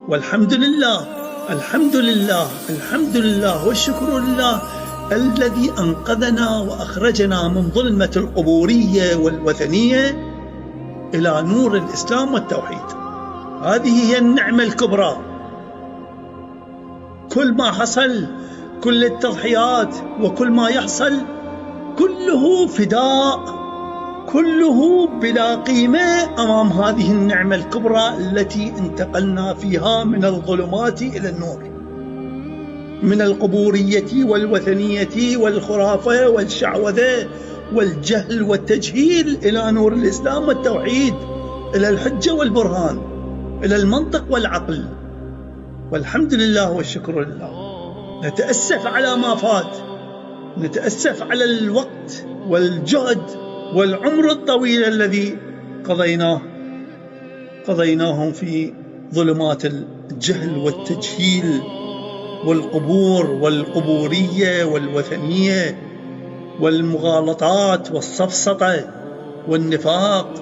والحمد لله، الحمد لله، الحمد لله والشكر لله الذي أنقذنا وأخرجنا من ظلمة القبورية والوثنية إلى نور الإسلام والتوحيد. هذه هي النعمة الكبرى. كل ما حصل، كل التضحيات وكل ما يحصل كله فداء، كله بلا قيمة أمام هذه النعمة الكبرى التي انتقلنا فيها من الظلمات إلى النور، من القبورية والوثنية والخرافة والشعوذة والجهل والتجهيل إلى نور الإسلام والتوحيد، إلى الحجة والبرهان، إلى المنطق والعقل. والحمد لله والشكر لله. نتأسف على ما فات، نتأسف على الوقت والجهد والعمر الطويل الذي قضيناه في ظلمات الجهل والتجهيل والقبور والقبورية والوثنية والمغالطات والسفسطة والنفاق